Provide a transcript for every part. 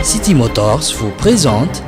City Motors vous présente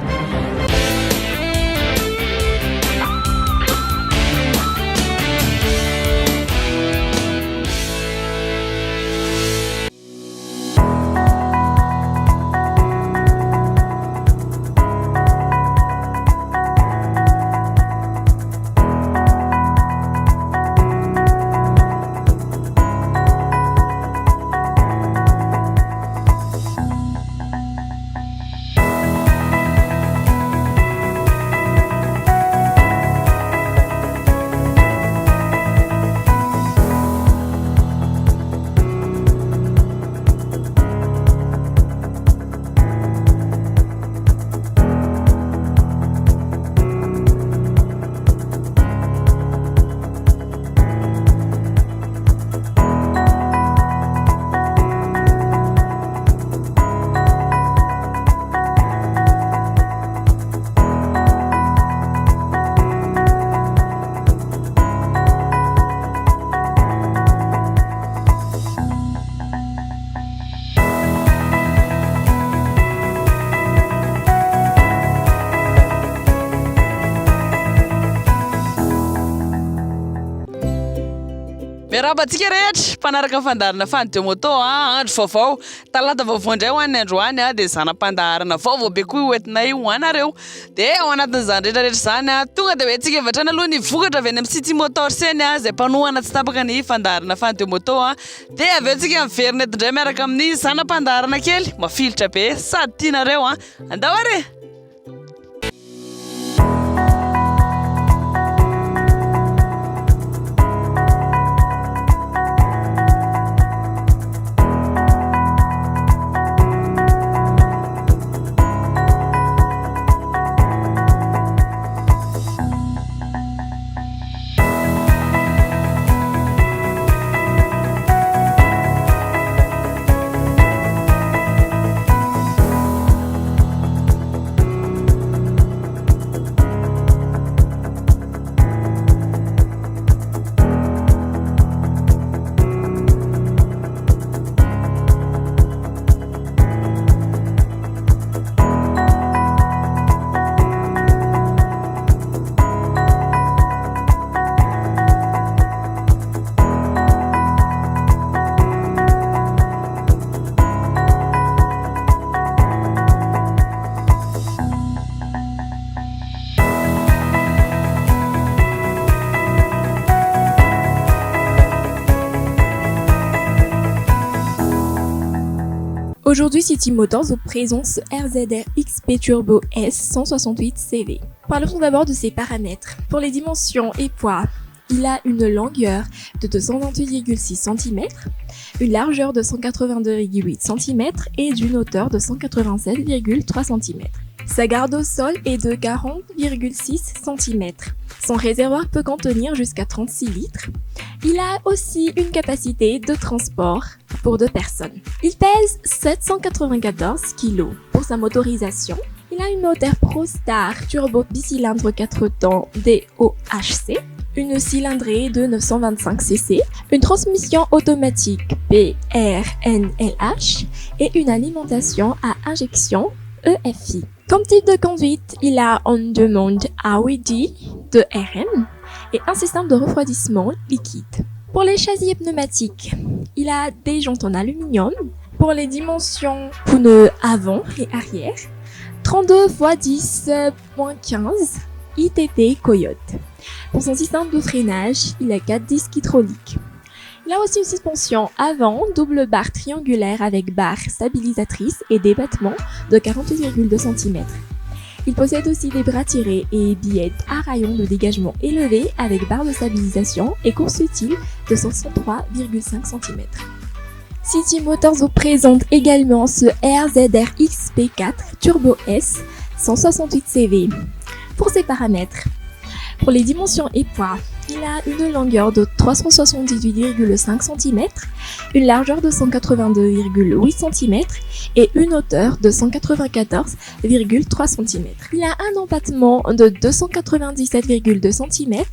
Miarabantsika rehetra mpanaraka fandaharana Fanty Moto andro vaovao talata vaovao indray ho an'ny androany dia zanam-pandaharana vaovao be koa hoentinay ho anareo dia ao anatin'izany rehetrarehetra zany tonga dia hoe tsika evatrana aloha ny vokatra avy any amin'ny City Motors eny izay mpanohana tsy tapaka ny fandaharana Fanty Moto dia avy eo tsika miverina eto indray miaraka amin'ny zanam-pandaharana kely mafilitra be sady tianareo andao are. Aujourd'hui, City Motors vous présente ce RZR XP Turbo S 168 CV. Parlons d'abord de ses paramètres. Pour les dimensions et poids, il a une longueur de 228,6 cm, une largeur de 182,8 cm et d'une hauteur de 187,3 cm. Sa garde au sol est de 40,6 cm. Son réservoir peut contenir jusqu'à 36 litres. Il a aussi une capacité de transport pour 2 personnes. Il pèse 794 kg. Pour sa motorisation, il a une moteur ProStar Turbo bicylindre 4 temps DOHC, une cylindrée de 925 cc, une transmission automatique PRNLH et une alimentation à injection EFI. Comme type de conduite, il a on-demand AOD de RM et un système de refroidissement liquide. Pour les châssis et pneumatiques, il a des jantes en aluminium. Pour les dimensions pneus avant et arrière, 32 x 10.15 ITT Coyote. Pour son système de freinage, il a 4 disques hydrauliques. Il a aussi une suspension avant, double barre triangulaire avec barre stabilisatrice et des battements de 48,2 cm. Il possède aussi des bras tirés et billettes à rayon de dégagement élevé avec barre de stabilisation et course utile de 163,5 cm. City Motors vous présente également ce RZR XP4 Turbo S 168 CV. Pour ses paramètres, pour les dimensions et poids, il a une longueur de 378,5 cm, une largeur de 182,8 cm et une hauteur de 194,3 cm. Il a un empattement de 297,2 cm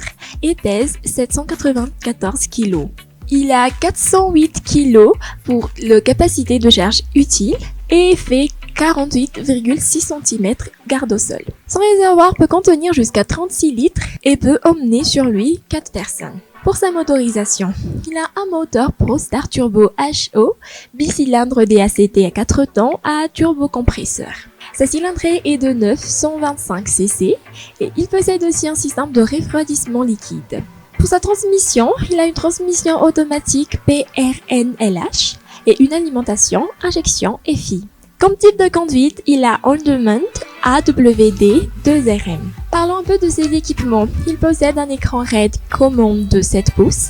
et pèse 794 kg. Il a 408 kg pour la capacité de charge utile et fait 48,6 cm garde au sol. Son réservoir peut contenir jusqu'à 36 litres et peut emmener sur lui 4 personnes. Pour sa motorisation, il a un moteur ProStar Turbo HO, bicylindre DACT à 4 temps à turbocompresseur. Sa cylindrée est de 925 cc et il possède aussi un système de refroidissement liquide. Pour sa transmission, il a une transmission automatique PRNLH et une alimentation injection FI. Comme type de conduite, il a On-Demand AWD 2RM. Parlons un peu de ses équipements. Il possède un écran RED commande de 7 pouces,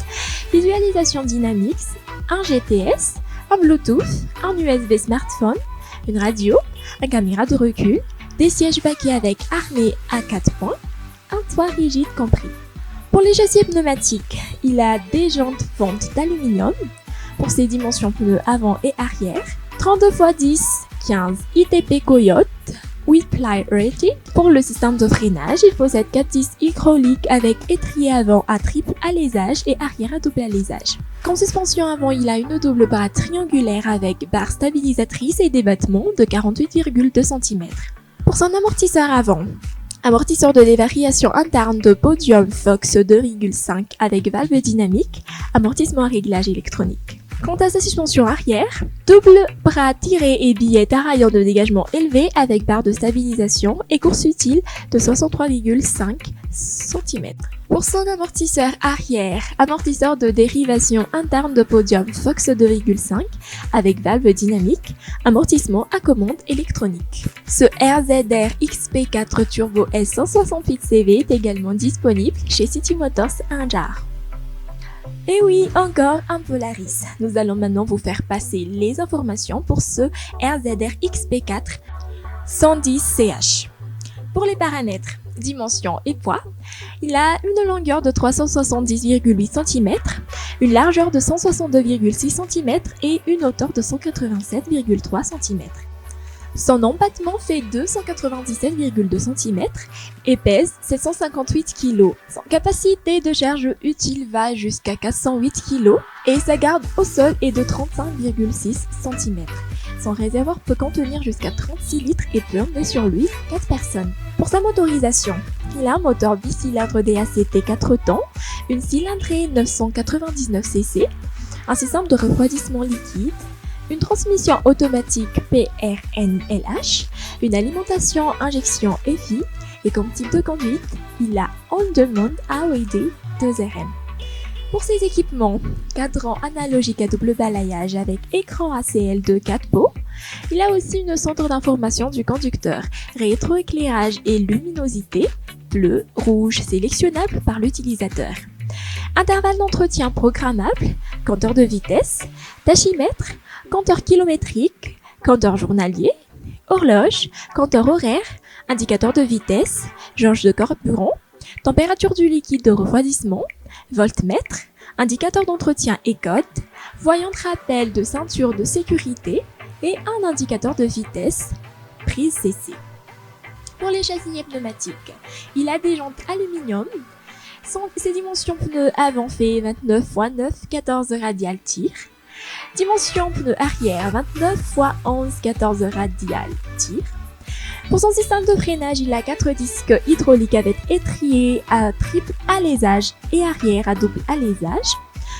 visualisation Dynamics, un GPS, un Bluetooth, un USB smartphone, une radio, une caméra de recul, des sièges baquets avec harnais à 4 points, un toit rigide compris. Pour les châssis pneumatiques, il a des jantes fentes d'aluminium pour ses dimensions pneus avant et arrière, 32 x 10 15 ITP Coyote, 8 ply rated. Pour le système de freinage, il possède 4 disques hydrauliques avec étrier avant à triple alésage et arrière à double alésage. Comme suspension avant, il a une double barre triangulaire avec barre stabilisatrice et des battements de 48,2 cm. Pour son amortisseur avant, amortisseur de dévariation interne de Podium Fox 2,5 avec valve dynamique, amortissement à réglage électronique. Quant à sa suspension arrière, double bras tiré et billet taraillant de dégagement élevé avec barre de stabilisation et course utile de 63,5 cm. Pour son amortisseur arrière, amortisseur de dérivation interne de Podium Fox 2,5 avec valve dynamique, amortissement à commande électronique. Ce RZR XP4 Turbo S168 CV est également disponible chez City Motors à Andjar. Et oui, encore un Polaris. Nous allons maintenant vous faire passer les informations pour ce RZR XP4 110CH. Pour les paramètres, dimension et poids, il a une longueur de 370,8 cm, une largeur de 162,6 cm et une hauteur de 187,3 cm. Son empattement fait 297,2 cm et pèse 758 kg. Son capacité de charge utile va jusqu'à 408 kg et sa garde au sol est de 35,6 cm. Son réservoir peut contenir jusqu'à 36 litres et peut emmener sur lui 4 personnes. Pour sa motorisation, il a un moteur bicylindre DACT 4 temps, une cylindrée 999 cc, un système de refroidissement liquide, une transmission automatique PRNLH, une alimentation injection FI et comme type de conduite, il a On-Demand AOD 2RM. Pour ses équipements, cadran analogique à double balayage avec écran ACL de 4 pots, il a aussi une centre d'information du conducteur, rétroéclairage et luminosité, bleu, rouge sélectionnable par l'utilisateur. Intervalle d'entretien programmable, compteur de vitesse, tachymètre, compteur kilométrique, compteur journalier, horloge, compteur horaire, indicateur de vitesse, jauge de carburant, température du liquide de refroidissement, voltmètre, indicateur d'entretien et code, voyant de rappel de ceinture de sécurité et un indicateur de vitesse, prise CC. Pour les châssis pneumatiques, il a des jantes aluminium. Ses dimensions pneus avant fait 29 x 9 14 radial tir. Dimension pneus arrière 29 x 11 14 radial tir. Pour son système de freinage, il a 4 disques hydrauliques avec étrier à triple alésage et arrière à double alésage.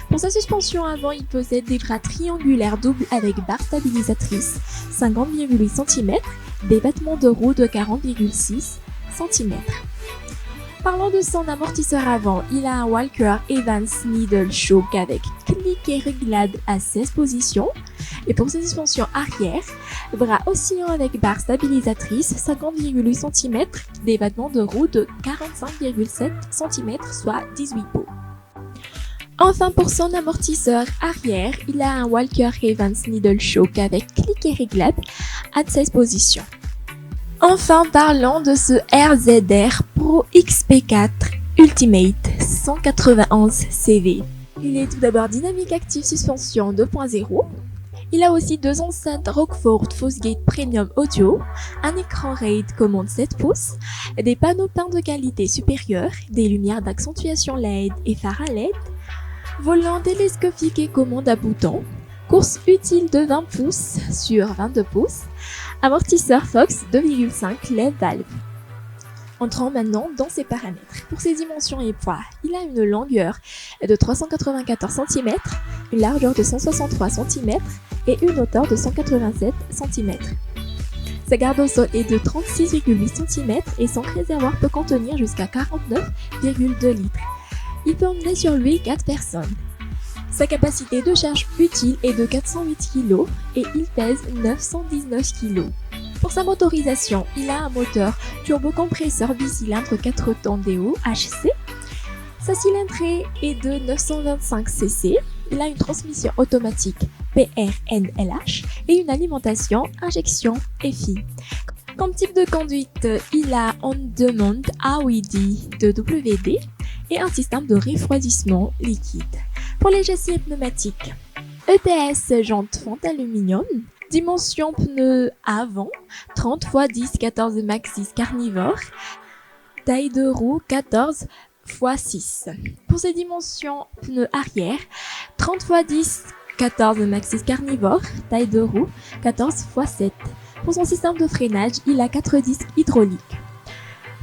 Pour sa suspension avant, il possède des bras triangulaires doubles avec barre stabilisatrice 50,8 cm, des battements de roue de 40,6 cm. Parlons de son amortisseur avant, il a un Walker Evans Needle Shock avec cliquet réglable à 16 positions. Et pour sa suspension arrière, bras oscillant avec barre stabilisatrice 50,8 cm, des battements de roue de 45,7 cm, soit 18 pots. Enfin, pour son amortisseur arrière, il a un Walker Evans Needle Shock avec cliquet réglable à 16 positions. Enfin, parlons de ce RZR Pro XP4 Ultimate 191 CV. Il est tout d'abord dynamique active suspension 2.0. Il a aussi 2 enceintes Rockford Fosgate Premium Audio, un écran RAID commande 7 pouces, des panneaux peints de qualité supérieure, des lumières d'accentuation LED et phare à LED, volant télescopique et commande à bouton, Course utile de 20 pouces sur 22 pouces. Amortisseur Fox 2,5 LED valve. Entrons maintenant dans ses paramètres. Pour ses dimensions et poids, il a une longueur de 394 cm, une largeur de 163 cm et une hauteur de 187 cm. Sa garde au sol est de 36,8 cm et son réservoir peut contenir jusqu'à 49,2 litres. Il peut emmener sur lui 4 personnes. Sa capacité de charge utile est de 408 kg et il pèse 919 kg. Pour sa motorisation, il a un moteur turbocompresseur bicylindre 4 temps DO HC. Sa cylindrée est de 925 cc. Il a une transmission automatique PRNLH et une alimentation injection FI. Comme type de conduite, il a on-demand AOD de WD et un système de refroidissement liquide. Pour les châssis pneumatiques, EPS jantes fonte aluminium, dimension pneus avant 30 x 10 14 Maxxis carnivore, taille de roue 14 x 6. Pour ses dimensions pneus arrière 30 x 10 14 Maxxis carnivore, taille de roue 14 x 7. Pour son système de freinage, il a 4 disques hydrauliques.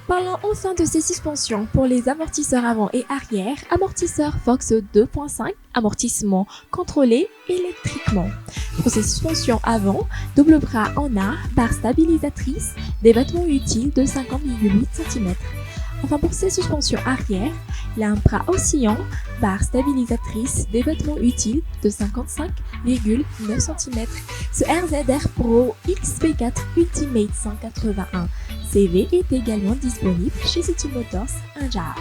Parlons enfin de ses suspensions. Pour les amortisseurs avant et arrière, amortisseur Fox 2.5, amortissement contrôlé électriquement. Pour ses suspensions avant, double bras en A, barre stabilisatrice, des battements utiles de 50,8 cm. Enfin pour ses suspensions arrière, il a un bras oscillant, barre stabilisatrice, des battements utiles de 55,9 cm. Ce RZR Pro XP4 Ultimate 181 CV est également disponible chez City Motors un jar.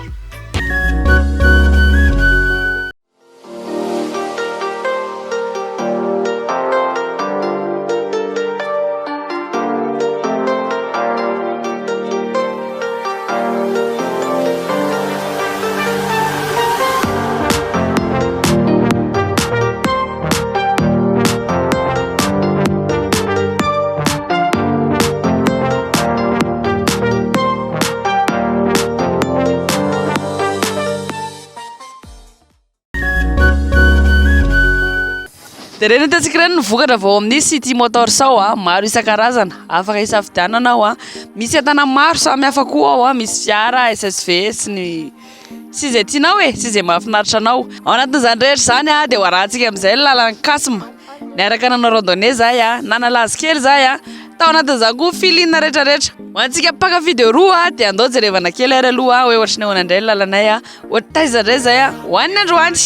Dia ireny hitantsika ireny nivokatra vao amin'ny City Motors ao maro isan-karazana afaka hisafidianana ao misy entana maro samihafa koa ao misy fiara SSV sy izay tianao sy izay mahafinaritra anao. Ao anatin'izany rehetra zany dia hoarantsika amin'izay lalan'ny Kasma niaraka nanao randonnée zahay na nalazy kely zahay tao anatin'izany koa filinina rehetrarehetra. Ho antsika mpaka video roa dia andao jerevana kely ary aloha hoe ohatry ny ahoana indray lalanay ohatry taiza indray zay hoan'ny androany.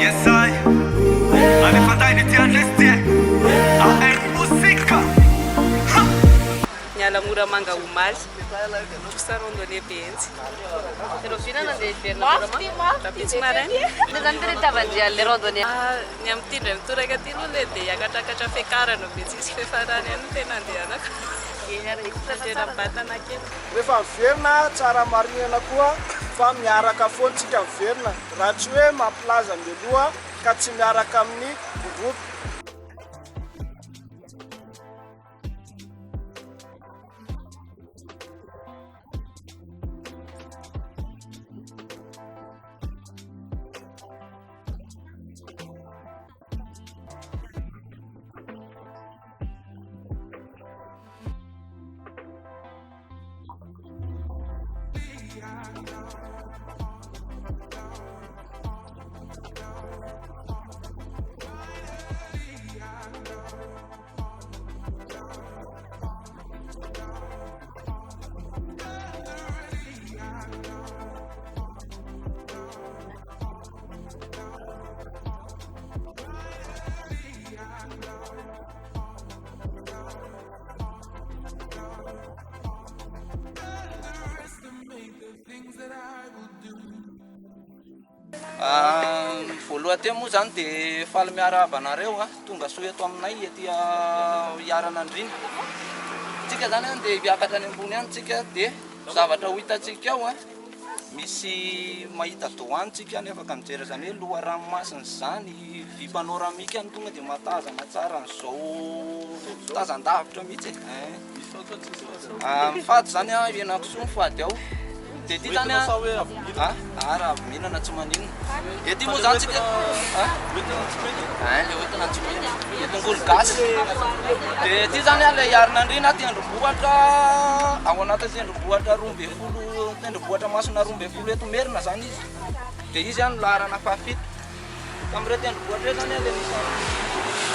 Yes, I alefantai di tianlestie ai musika Nyala mora manga umaly sa randonnée bentsy ero vina nandeha iverina rapitsy marainy le zany tere tavandiany le randonnée ny am'ty ndray mitoraka ty no le dia hiakatrakatrà fiakarana be tsisy fiafarany any tena andehanako tena batana kely rehefa miverina tsara marinana koa fa miaraka foantsika miverina raha tsy hoe mampilaza mialoha ka tsy miaraka amin'ny groupe. Voaloha teo moa zany dia faly miarahaba anareo tonga soa eto aminay ety Iaranandrina tsika zany dia miakatra any ambony any tsika dia zavatra ho hitatsika ao misy mahita doantsika ny afaka mijery zany hoe loha ranomasina zany vy panoramika ny tonga dia matazana tsara n'izao tazan-davitra mihitsy mifady zany Henakisoa mifady ao dia ty zany mihinana tsy maninona dia ty moa zany tsika hoentina tsy maninona dia tongolo gasy dia ty zany ilay Arinandrina tendrombohitra ao anaty tendrombohitra 12 tendrombohitra masina 12 eto Merina zany izy dia izy zany laharana fahafito tamin'ireo tendrombohitra reo zany ilay misy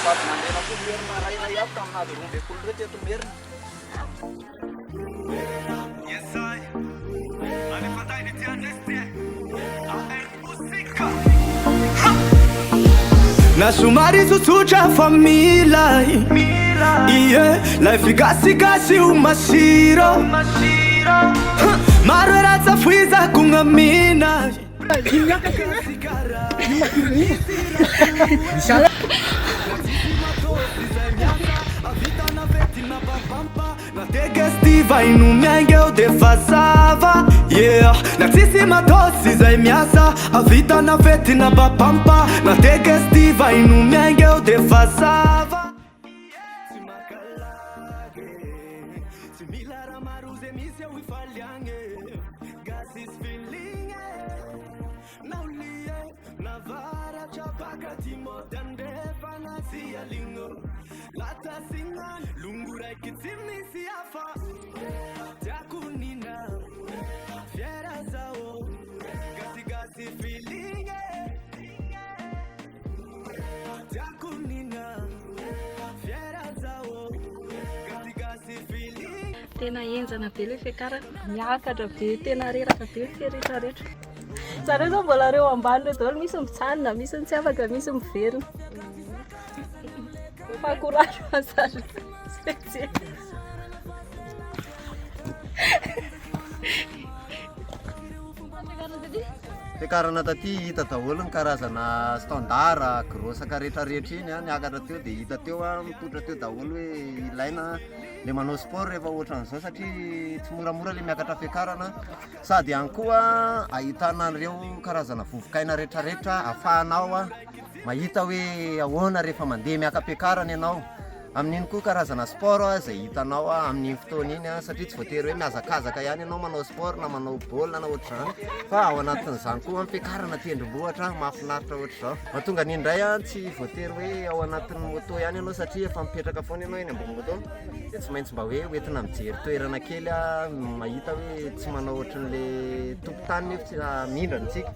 vady mandena koa Merina rairay aby taminazy 12 reto eto Merina. Yes, I. Alifandai ni tianeste. Musika. Na sumari tsutsutsa famila. Iye, life gasi umasiro. Maro ratsa fuiza kungamina. Na tegestiva inumiange eu defasava. Yeah, na tsisima dosi zay miasa avita na vety na bapampa. Na tegestiva inumiange eu defasava. Similar amaruze mise eu ifalhange. Gases feeling. Naulie na vara chapaka timotande fanasia lingo. Lata singan lungurai kitimi siafa. Jakunina fiera zao gasi feeling. Jakunina fiera zao gasi feeling. Tena enjana be le fiakarana miakatra be tena reraka be feretraretra zareo zao mbola reo ambany reo daholo misy mitsanina misy tsy afaka misy miverina fakorazo mazary fiakarana taty hita daholo ny karazana standard grosaka rehetrarehetra iny niakatra teo dia hita teo mipoitra teo daholo hoe ilaina le manao sport rehefa ohatran'izao satria tsy moramora le miakatra fiakarana sady ihany koa ahitana an'ireo karazana vovokaina rehetrarehetra ahafahanao mahita hoe ahoana rehefa mandeha miaka-piakarana ianao amin'iny koa karazana sport izay hitanao amin'iny fotoana iny satria tsy voatery hoe miazakazaka ihany ianao manao sport na manao baolina na ohatr'izany fa ao anatin'izany koa ampiakarana tendrombohitra mahafinaritra ohatr'izao mahatonga ny indray tsy voatery hoe ao anatin'ny moto ihany ianao satria efa mipetraka foana ianao eny ambony moto dia tsy maintsy mba hoe hoentina mijery toerana kely mahita hoe tsy manao ohatran'le tompotany nefa mindranytsika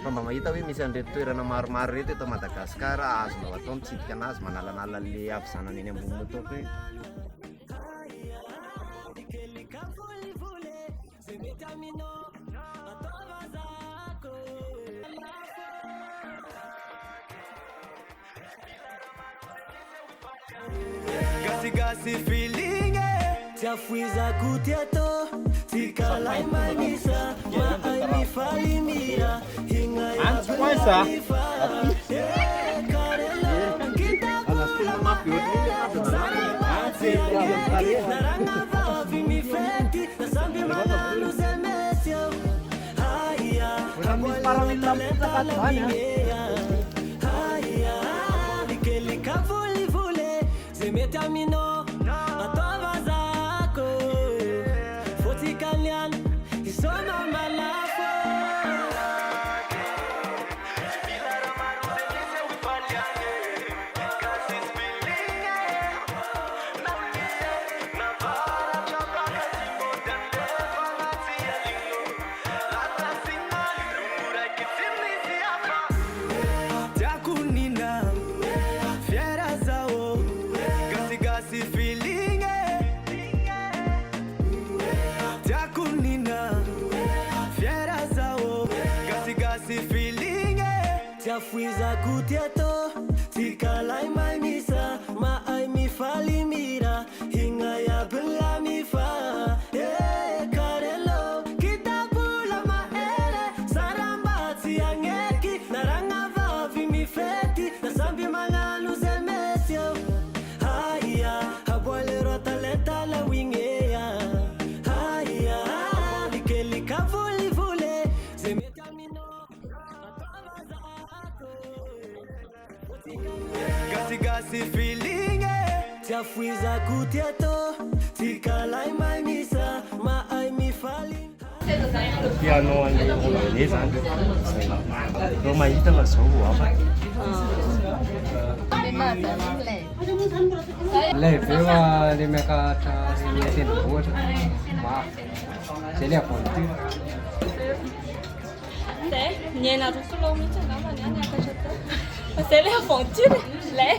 fa mba mahita hoe misy an'ireto toerana maromaro reto eto Madagasikara azonao atao mitsidika anazy manalanala le avizanany eny ambony moto hoe Gasi feeling tiafuiza kutieto tikalai manisa maai mifalimia hinga ya me terminou a tua zako foti kalyan isoma malafo bilara maru se u falhange gasis feeling na vara chapaka timodan fanatia lingo lata singa lungura kitimi siafa jakunina fiera zao gasi feeling jakunina fiera zao gasi feeling tiafuiza kutieto tikalai mai misa maai mifalimira hinga ya bela mifa karelo kitabula maere sarambati angeki naranga vavi mifeti nasambi mangalu zemesio haya habolero talenta la winge fuizako tiatô tikalay may misa mahay mifaly piano an'ilay anglais zany reo mahita fa zao afaky lay aveo le miakatra tendrombohitra mafy zay le aventure niaina rosolao mihitsy angambany any akatra tao fa zay le aventure lay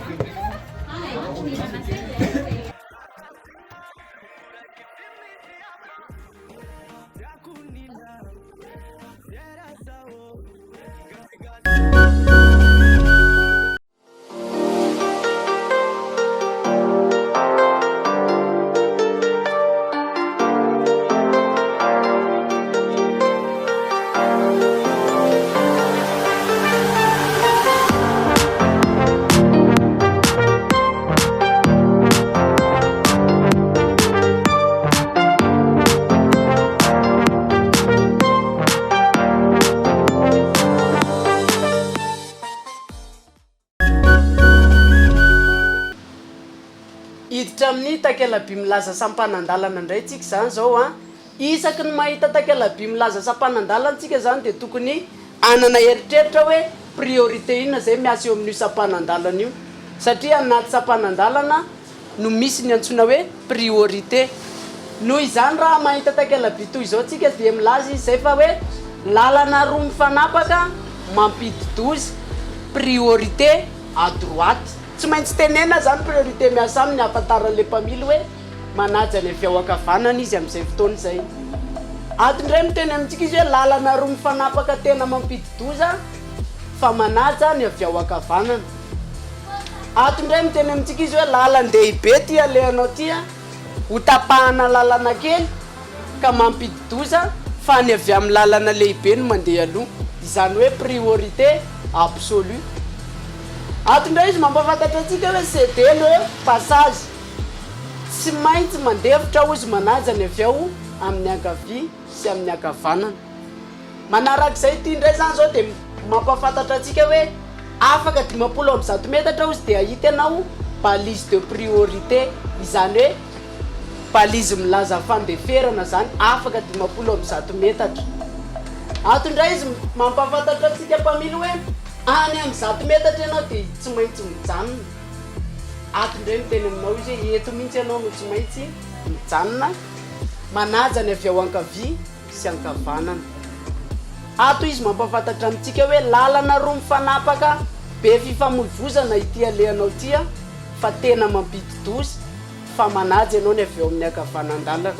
iditra amin'ny takelaby milaza sampanandalana indray tsika zany zao a isaky ny mahita takelaby milaza sampanandalantsika zany de tokony anana eritreritra hoe priorité inona zay miasa eo amin'io sampanandalana io satria anaty sampanandalana no misy ny antsoina hoe priorité noho izany raha mahita takelaby toy izao tsika de milaza izy zay fa hoe lalana roa mifanapaka mampididozy priorité à droite tsy maintsy tenena zany priorité miasa aminy afantaran'le mpamily hoe manaja ny avy ao ankavanana izy amin'izay fotoana zay ato indray miteny amintsika izy hoe lalana roa mifanapaka tena mampididoza fa manaja ny avy ao ankavanana ato indray miteny amintsika izy hoe lalan-dehibe ty alehanao tya ho tapahana lalana kely ka mampididoza fa ny avy amin'ny lalana lehibe no mandeha aloha izany hoe priorité absolue ato indray izy mampafantatra atsika hoe cd le passage tsy maintsy mandevitra izy manaja ny avy ao amin'ny ankavia sy amin'ny ankavanana manarak'izay ty indray zany zao de mampafantatra atsika hoe afaka 500 metatra izy de ahita ianao balise de priorité izany hoe balise milaza fandeferana zany afaka 500 metatra ato indray izy mampafantatra atsika mpamily hoe any amin'ny 100 metatra ianao de tsy maintsy mijanona ato indray miteny aminao izy hoe eto mihitsy ianao no tsy maintsy mijanona manaja ny avy ao ankavia sy ankavanana ato izy mampafantatra amintsika hoe lalana roa mifanapaka be fifamoivozana ity alehanao tya fa tena mampididozy fa manaja ianao ny avy ao amin'ny ankavanandalana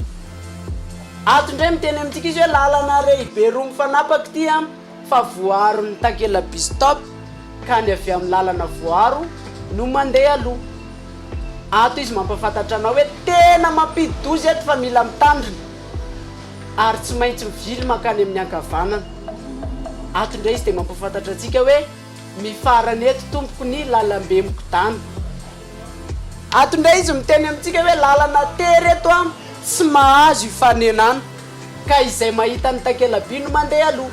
ato indray miteny amintsika izy hoe lalana rehibe roa mifanapaka tya fa voaro ny takelaby stop ka ny avy amin'ny lalana voaro no mandeha aloha ato izy mampafantatra anao hoe tena mampididozy eto fa mila mitandrina ary tsy maintsy mivily makany amin'ny ankavanana ato indray izy de mampafantatra atsika hoe mifarany eto tompoko ny lalambe mikodana ato indray izy miteny amintsika hoe lalana tery eto a tsy mahazo ifanenana ka izay mahita ny takelaby no mandeha aloha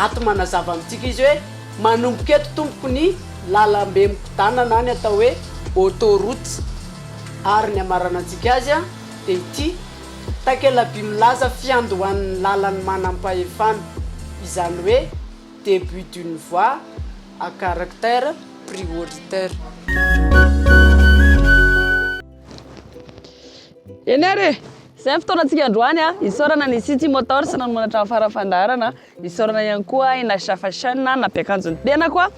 ato manazava amintsika izy hoe manomboka eto tompoko ny lalambe mikodana na ny atao hoe autoroute ary ny amarana antsika azy a de ity takelaby milaza fiandohan'ny lalany manam-pahefana izany hoe début d'une voie à caractère prioritaire eny ary zay fotoanantsika androany a isorana ny city motor sy nanomana farafandarana isorana ihany koa inasa fashion nampiakanjony tena koa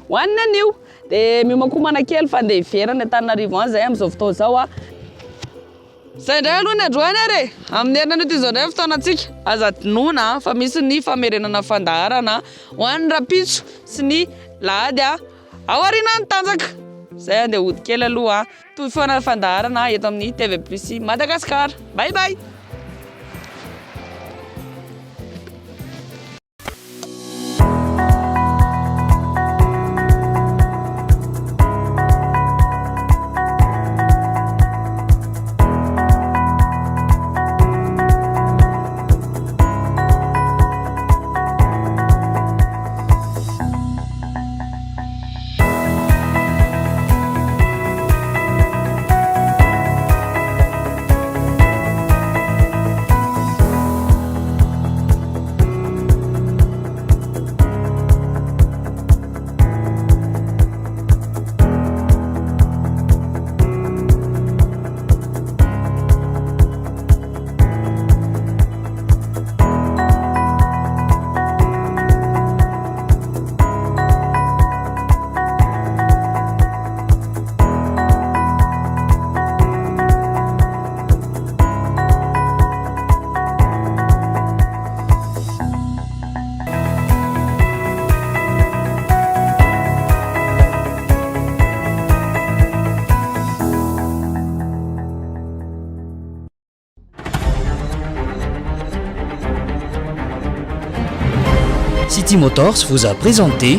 hoanina anio de miomankomana kely fa andeha iverana Antananarivo any zay amin'izao fotoana zao a zay indray aloha ny androany ary amin'ny herinana ity zao indray fotoanantsika aza dinona fa misy ny famerenana fandaharana ho an'ny rapitso sy ny lahady a ao aoriana ny tanjaka zay andeha hody kely aloha toy foana fandaharana eto amin'ny TV Plus Madagasikara. Bye bye. City Motors vous a présenté